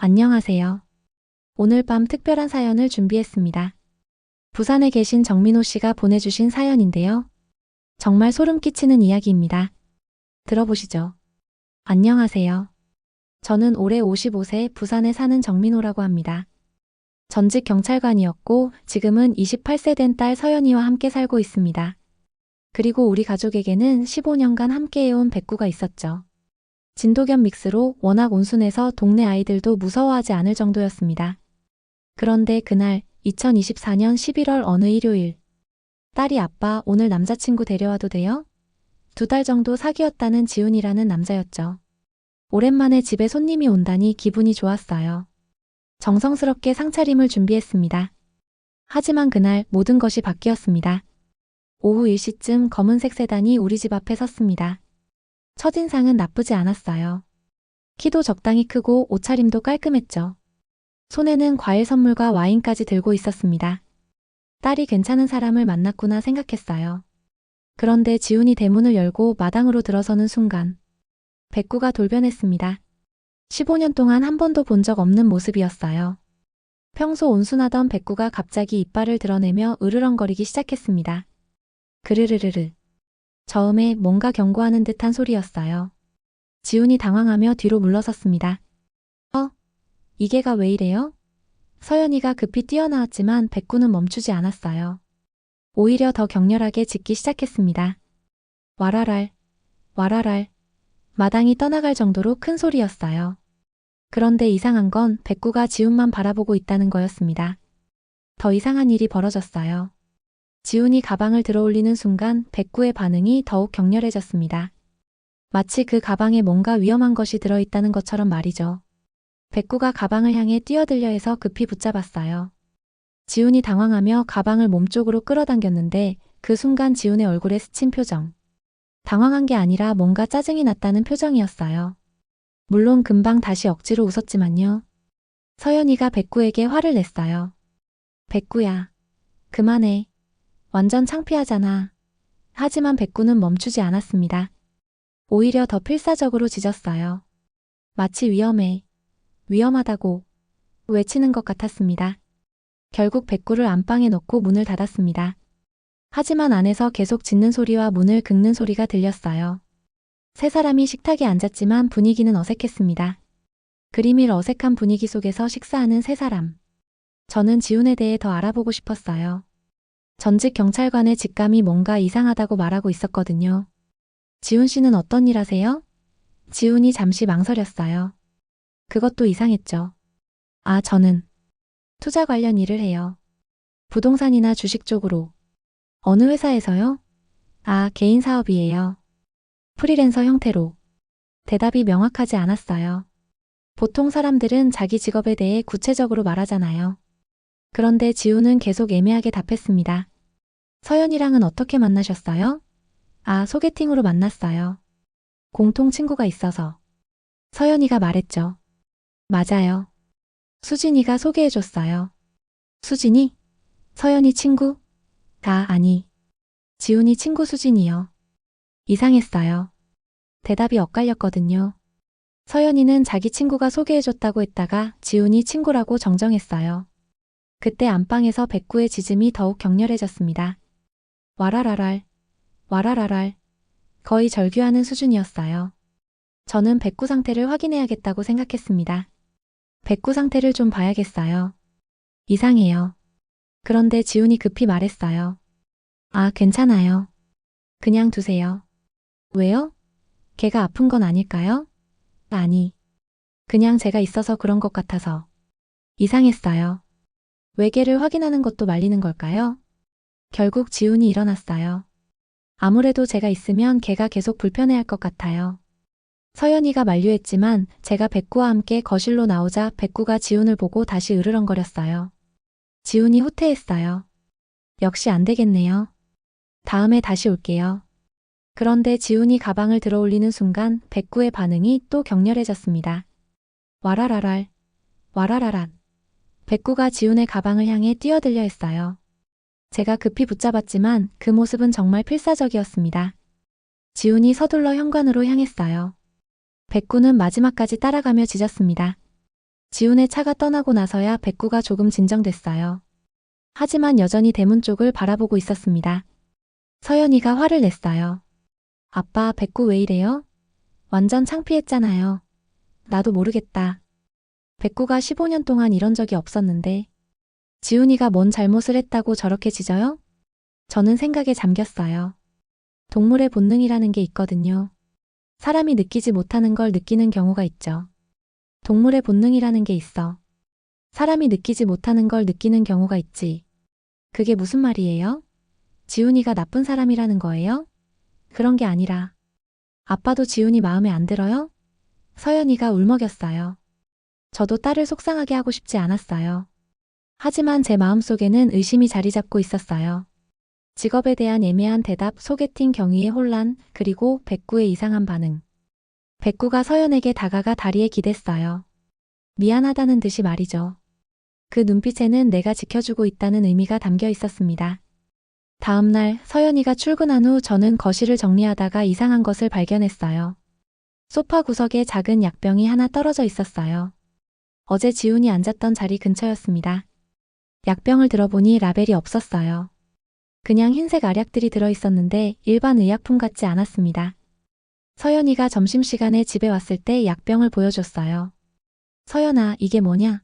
안녕하세요. 오늘 밤 특별한 사연을 준비했습니다. 부산에 계신 정민호 씨가 보내주신 사연인데요. 정말 소름 끼치는 이야기입니다. 들어보시죠. 안녕하세요. 저는 올해 55세 부산에 사는 정민호라고 합니다. 전직 경찰관이었고 지금은 28세 된 딸 서연이와 함께 살고 있습니다. 그리고 우리 가족에게는 15년간 함께해온 백구가 있었죠. 진도겸 믹스로 워낙 온순해서 동네 아이들도 무서워하지 않을 정도였습니다. 그런데 그날 2024년 11월 어느 일요일, 딸이 아빠 오늘 남자친구 데려와도 돼요? 2달 정도 사귀었다는 지훈이라는 남자였죠. 오랜만에 집에 손님이 온다니 기분이 좋았어요. 정성스럽게 상차림을 준비했습니다. 하지만 그날 모든 것이 바뀌었습니다. 오후 1시쯤 검은색 세단이 우리 집 앞에 섰습니다. 첫인상은 나쁘지 않았어요. 키도 적당히 크고 옷차림도 깔끔했죠. 손에는 과일 선물과 와인까지 들고 있었습니다. 딸이 괜찮은 사람을 만났구나 생각했어요. 그런데 지훈이 대문을 열고 마당으로 들어서는 순간 백구가 돌변했습니다. 15년 동안 한 번도 본 적 없는 모습이었어요. 평소 온순하던 백구가 갑자기 이빨을 드러내며 으르렁거리기 시작했습니다. 그르르르르. 처음에 뭔가 경고하는 듯한 소리였어요. 지훈이 당황하며 뒤로 물러섰습니다. 이게가 왜 이래요? 서연이가 급히 뛰어나왔지만 백구는 멈추지 않았어요. 오히려 더 격렬하게 짖기 시작했습니다. 와라랄, 와라랄. 마당이 떠나갈 정도로 큰 소리였어요. 그런데 이상한 건 백구가 지훈만 바라보고 있다는 거였습니다. 더 이상한 일이 벌어졌어요. 지훈이 가방을 들어올리는 순간 백구의 반응이 더욱 격렬해졌습니다. 마치 그 가방에 뭔가 위험한 것이 들어있다는 것처럼 말이죠. 백구가 가방을 향해 뛰어들려 해서 급히 붙잡았어요. 지훈이 당황하며 가방을 몸쪽으로 끌어당겼는데 그 순간 지훈의 얼굴에 스친 표정. 당황한 게 아니라 뭔가 짜증이 났다는 표정이었어요. 물론 금방 다시 억지로 웃었지만요. 서연이가 백구에게 화를 냈어요. 백구야, 그만해. 완전 창피하잖아. 하지만 백구는 멈추지 않았습니다. 오히려 더 필사적으로 짖었어요. 마치 위험해. 위험하다고 외치는 것 같았습니다. 결국 백구를 안방에 넣고 문을 닫았습니다. 하지만 안에서 계속 짖는 소리와 문을 긁는 소리가 들렸어요. 세 사람이 식탁에 앉았지만 분위기는 어색했습니다. 그리밀 어색한 분위기 속에서 식사하는 세 사람. 저는 지훈에 대해 더 알아보고 싶었어요. 전직 경찰관의 직감이 뭔가 이상하다고 말하고 있었거든요. 지훈 씨는 어떤 일 하세요? 지훈이 잠시 망설였어요. 그것도 이상했죠. 저는 투자 관련 일을 해요. 부동산이나 주식 쪽으로. 어느 회사에서요? 개인 사업이에요. 프리랜서 형태로. 대답이 명확하지 않았어요. 보통 사람들은 자기 직업에 대해 구체적으로 말하잖아요. 그런데 지훈은 계속 애매하게 답했습니다. 서연이랑은 어떻게 만나셨어요? 소개팅으로 만났어요. 공통 친구가 있어서. 서연이가 말했죠. 맞아요. 수진이가 소개해줬어요. 수진이? 서연이 친구? 아니. 지훈이 친구 수진이요. 이상했어요. 대답이 엇갈렸거든요. 서연이는 자기 친구가 소개해줬다고 했다가 지훈이 친구라고 정정했어요. 그때 안방에서 백구의 짖음이 더욱 격렬해졌습니다. 와라라랄, 와라라랄. 거의 절규하는 수준이었어요. 저는 백구 상태를 확인해야겠다고 생각했습니다. 백구 상태를 좀 봐야겠어요. 이상해요. 그런데 지훈이 급히 말했어요. 괜찮아요. 그냥 두세요. 왜요? 걔가 아픈 건 아닐까요? 아니. 그냥 제가 있어서 그런 것 같아서. 이상했어요. 외계를 확인하는 것도 말리는 걸까요? 결국 지훈이 일어났어요. 아무래도 제가 있으면 걔가 계속 불편해할 것 같아요. 서연이가 만류했지만 제가 백구와 함께 거실로 나오자 백구가 지훈을 보고 다시 으르렁거렸어요. 지훈이 후퇴했어요. 역시 안 되겠네요. 다음에 다시 올게요. 그런데 지훈이 가방을 들어올리는 순간 백구의 반응이 또 격렬해졌습니다. 와라라랄, 와라라란. 백구가 지훈의 가방을 향해 뛰어들려 했어요. 제가 급히 붙잡았지만 그 모습은 정말 필사적이었습니다. 지훈이 서둘러 현관으로 향했어요. 백구는 마지막까지 따라가며 짖었습니다. 지훈의 차가 떠나고 나서야 백구가 조금 진정됐어요. 하지만 여전히 대문 쪽을 바라보고 있었습니다. 서연이가 화를 냈어요. 아빠, 백구 왜 이래요? 완전 창피했잖아요. 나도 모르겠다. 백구가 15년 동안 이런 적이 없었는데 지훈이가 뭔 잘못을 했다고 저렇게 짖어요? 저는 생각에 잠겼어요. 동물의 본능이라는 게 있거든요. 사람이 느끼지 못하는 걸 느끼는 경우가 있죠. 동물의 본능이라는 게 있어. 사람이 느끼지 못하는 걸 느끼는 경우가 있지. 그게 무슨 말이에요? 지훈이가 나쁜 사람이라는 거예요? 그런 게 아니라 아빠도 지훈이 마음에 안 들어요? 서연이가 울먹였어요. 저도 딸을 속상하게 하고 싶지 않았어요. 하지만 제 마음속에는 의심이 자리 잡고 있었어요. 직업에 대한 애매한 대답, 소개팅 경위의 혼란, 그리고 백구의 이상한 반응. 백구가 서연에게 다가가 다리에 기댔어요. 미안하다는 듯이 말이죠. 그 눈빛에는 내가 지켜주고 있다는 의미가 담겨 있었습니다. 다음 날 서연이가 출근한 후 저는 거실을 정리하다가 이상한 것을 발견했어요. 소파 구석에 작은 약병이 하나 떨어져 있었어요. 어제 지훈이 앉았던 자리 근처였습니다. 약병을 들어보니 라벨이 없었어요. 그냥 흰색 알약들이 들어있었는데 일반 의약품 같지 않았습니다. 서연이가 점심시간에 집에 왔을 때 약병을 보여줬어요. 서연아, 이게 뭐냐?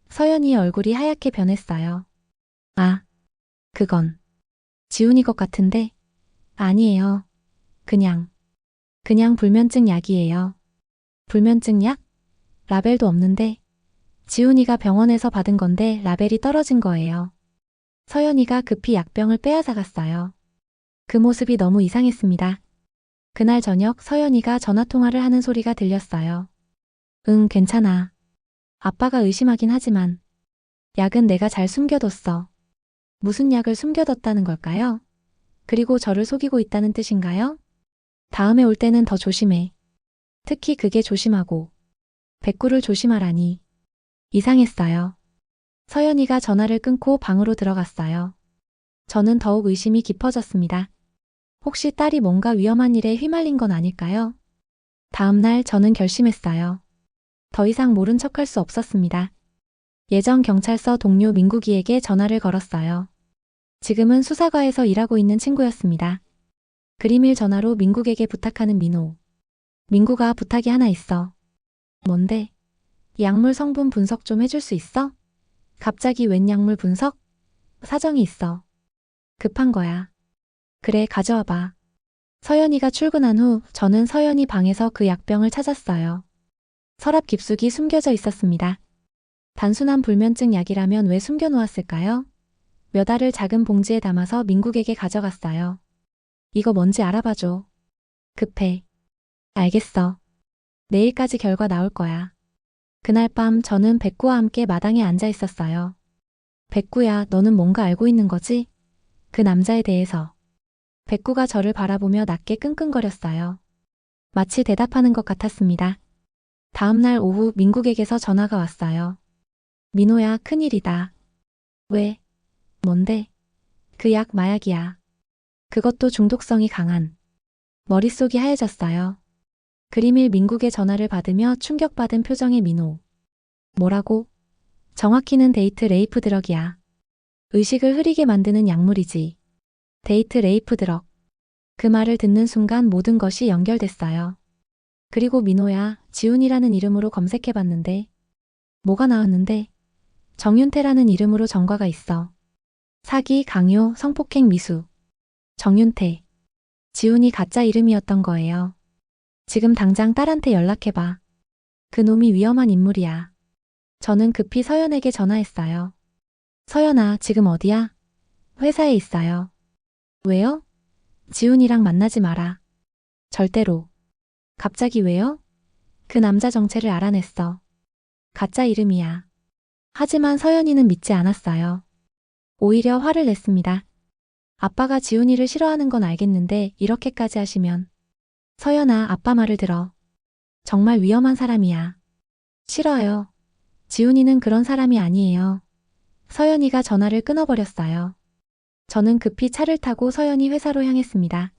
서연이의 얼굴이 하얗게 변했어요. 아, 그건 지훈이 것 같은데? 아니에요. 그냥 불면증 약이에요. 불면증 약? 라벨도 없는데? 지훈이가 병원에서 받은 건데 라벨이 떨어진 거예요. 서연이가 급히 약병을 빼앗아갔어요. 그 모습이 너무 이상했습니다. 그날 저녁 서연이가 전화통화를 하는 소리가 들렸어요. 응, 괜찮아. 아빠가 의심하긴 하지만 약은 내가 잘 숨겨뒀어. 무슨 약을 숨겨뒀다는 걸까요? 그리고 저를 속이고 있다는 뜻인가요? 다음에 올 때는 더 조심해. 특히 그게 조심하고 백구를 조심하라니. 이상했어요. 서연이가 전화를 끊고 방으로 들어갔어요. 저는 더욱 의심이 깊어졌습니다. 혹시 딸이 뭔가 위험한 일에 휘말린 건 아닐까요? 다음 날 저는 결심했어요. 더 이상 모른 척할 수 없었습니다. 예전 경찰서 동료 민국이에게 전화를 걸었어요. 지금은 수사과에서 일하고 있는 친구였습니다. 그림일 전화로 민국에게 부탁하는 민호. 민국아, 부탁이 하나 있어. 뭔데? 약물 성분 분석 좀 해줄 수 있어? 갑자기 웬 약물 분석? 사정이 있어. 급한 거야. 그래, 가져와봐. 서연이가 출근한 후 저는 서연이 방에서 그 약병을 찾았어요. 서랍 깊숙이 숨겨져 있었습니다. 단순한 불면증 약이라면 왜 숨겨놓았을까요? 몇 알을 작은 봉지에 담아서 민국에게 가져갔어요. 이거 뭔지 알아봐줘. 급해. 알겠어. 내일까지 결과 나올 거야. 그날 밤 저는 백구와 함께 마당에 앉아 있었어요. 백구야, 너는 뭔가 알고 있는 거지? 그 남자에 대해서. 백구가 저를 바라보며 낮게 끙끙거렸어요. 마치 대답하는 것 같았습니다. 다음 날 오후 민국에게서 전화가 왔어요. 민호야, 큰일이다. 왜? 뭔데? 그 약 마약이야. 그것도 중독성이 강한. 머릿속이 하얘졌어요. 그림일 민국의 전화를 받으며 충격받은 표정의 민호. 뭐라고? 정확히는 데이트 레이프 드럭이야. 의식을 흐리게 만드는 약물이지. 데이트 레이프 드럭. 그 말을 듣는 순간 모든 것이 연결됐어요. 그리고 민호야, 지훈이라는 이름으로 검색해봤는데 뭐가 나왔는데? 정윤태라는 이름으로 전과가 있어. 사기, 강요, 성폭행 미수. 정윤태. 지훈이 가짜 이름이었던 거예요. 지금 당장 딸한테 연락해봐. 그 놈이 위험한 인물이야. 저는 급히 서연에게 전화했어요. 서연아, 지금 어디야? 회사에 있어요. 왜요? 지훈이랑 만나지 마라. 절대로. 갑자기 왜요? 그 남자 정체를 알아냈어. 가짜 이름이야. 하지만 서연이는 믿지 않았어요. 오히려 화를 냈습니다. 아빠가 지훈이를 싫어하는 건 알겠는데 이렇게까지 하시면. 서연아, 아빠 말을 들어. 정말 위험한 사람이야. 싫어요. 지훈이는 그런 사람이 아니에요. 서연이가 전화를 끊어버렸어요. 저는 급히 차를 타고 서연이 회사로 향했습니다.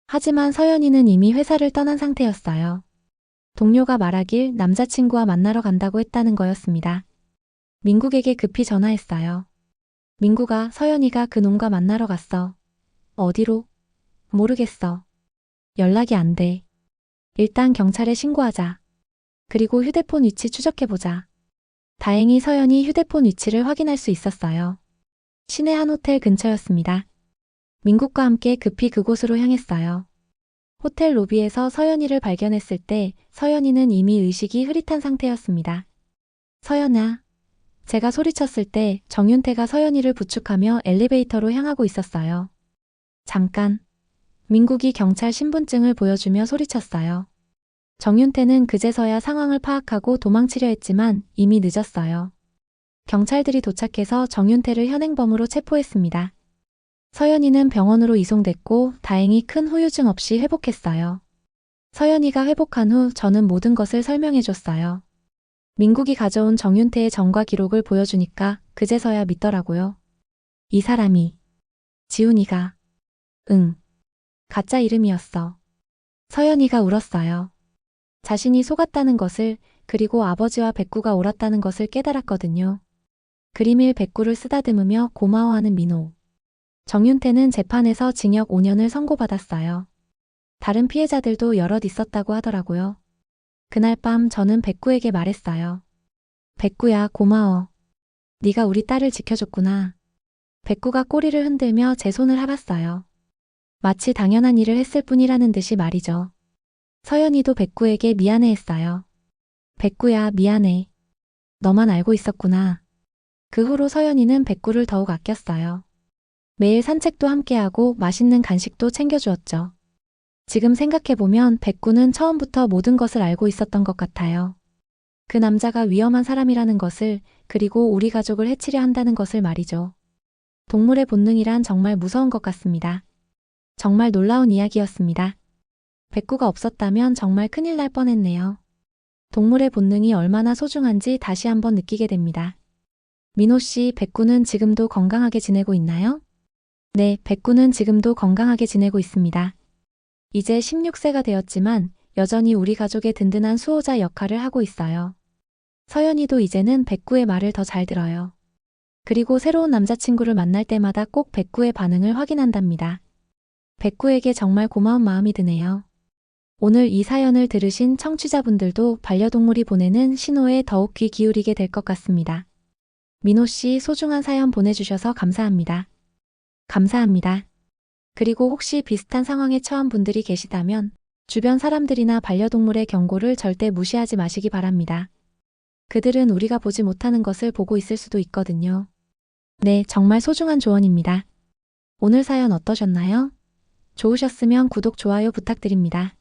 하지만 서연이는 이미 회사를 떠난 상태였어요. 동료가 말하길 남자친구와 만나러 간다고 했다는 거였습니다. 민국에게 급히 전화했어요. 민국아, 서연이가 그놈과 만나러 갔어. 어디로? 모르겠어. 연락이 안 돼. 일단 경찰에 신고하자. 그리고 휴대폰 위치 추적해보자. 다행히 서연이 휴대폰 위치를 확인할 수 있었어요. 시내 한 호텔 근처였습니다. 민국과 함께 급히 그곳으로 향했어요. 호텔 로비에서 서연이를 발견했을 때 서연이는 이미 의식이 흐릿한 상태였습니다. 서연아. 제가 소리쳤을 때 정윤태가 서연이를 부축하며 엘리베이터로 향하고 있었어요. 잠깐. 민국이 경찰 신분증을 보여주며 소리쳤어요. 정윤태는 그제서야 상황을 파악하고 도망치려 했지만 이미 늦었어요. 경찰들이 도착해서 정윤태를 현행범으로 체포했습니다. 서연이는 병원으로 이송됐고 다행히 큰 후유증 없이 회복했어요. 서연이가 회복한 후 저는 모든 것을 설명해줬어요. 민국이 가져온 정윤태의 전과 기록을 보여주니까 그제서야 믿더라고요. 이 사람이 지훈이가 가짜 이름이었어. 서연이가 울었어요. 자신이 속았다는 것을, 그리고 아버지와 백구가 옳았다는 것을 깨달았거든요. 그림일 백구를 쓰다듬으며 고마워하는 민호. 정윤태는 재판에서 징역 5년을 선고받았어요. 다른 피해자들도 여럿 있었다고 하더라고요. 그날 밤 저는 백구에게 말했어요. 백구야, 고마워. 네가 우리 딸을 지켜줬구나. 백구가 꼬리를 흔들며 제 손을 합았어요. 마치 당연한 일을 했을 뿐이라는 듯이 말이죠. 서연이도 백구에게 미안해했어요. 백구야, 미안해. 너만 알고 있었구나. 그 후로 서연이는 백구를 더욱 아꼈어요. 매일 산책도 함께하고 맛있는 간식도 챙겨주었죠. 지금 생각해보면 백구는 처음부터 모든 것을 알고 있었던 것 같아요. 그 남자가 위험한 사람이라는 것을, 그리고 우리 가족을 해치려 한다는 것을 말이죠. 동물의 본능이란 정말 무서운 것 같습니다. 정말 놀라운 이야기였습니다. 백구가 없었다면 정말 큰일 날 뻔했네요. 동물의 본능이 얼마나 소중한지 다시 한번 느끼게 됩니다. 민호 씨, 백구는 지금도 건강하게 지내고 있나요? 네, 백구는 지금도 건강하게 지내고 있습니다. 이제 16세가 되었지만 여전히 우리 가족의 든든한 수호자 역할을 하고 있어요. 서연이도 이제는 백구의 말을 더 잘 들어요. 그리고 새로운 남자친구를 만날 때마다 꼭 백구의 반응을 확인한답니다. 백구에게 정말 고마운 마음이 드네요. 오늘 이 사연을 들으신 청취자분들도 반려동물이 보내는 신호에 더욱 귀 기울이게 될 것 같습니다. 민호 씨, 소중한 사연 보내주셔서 감사합니다. 감사합니다. 그리고 혹시 비슷한 상황에 처한 분들이 계시다면 주변 사람들이나 반려동물의 경고를 절대 무시하지 마시기 바랍니다. 그들은 우리가 보지 못하는 것을 보고 있을 수도 있거든요. 네, 정말 소중한 조언입니다. 오늘 사연 어떠셨나요? 좋으셨으면 구독, 좋아요 부탁드립니다.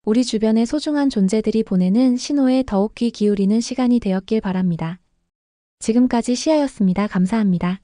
우리 주변의 소중한 존재들이 보내는 신호에 더욱 귀 기울이는 시간이 되었길 바랍니다. 지금까지 시아였습니다. 감사합니다.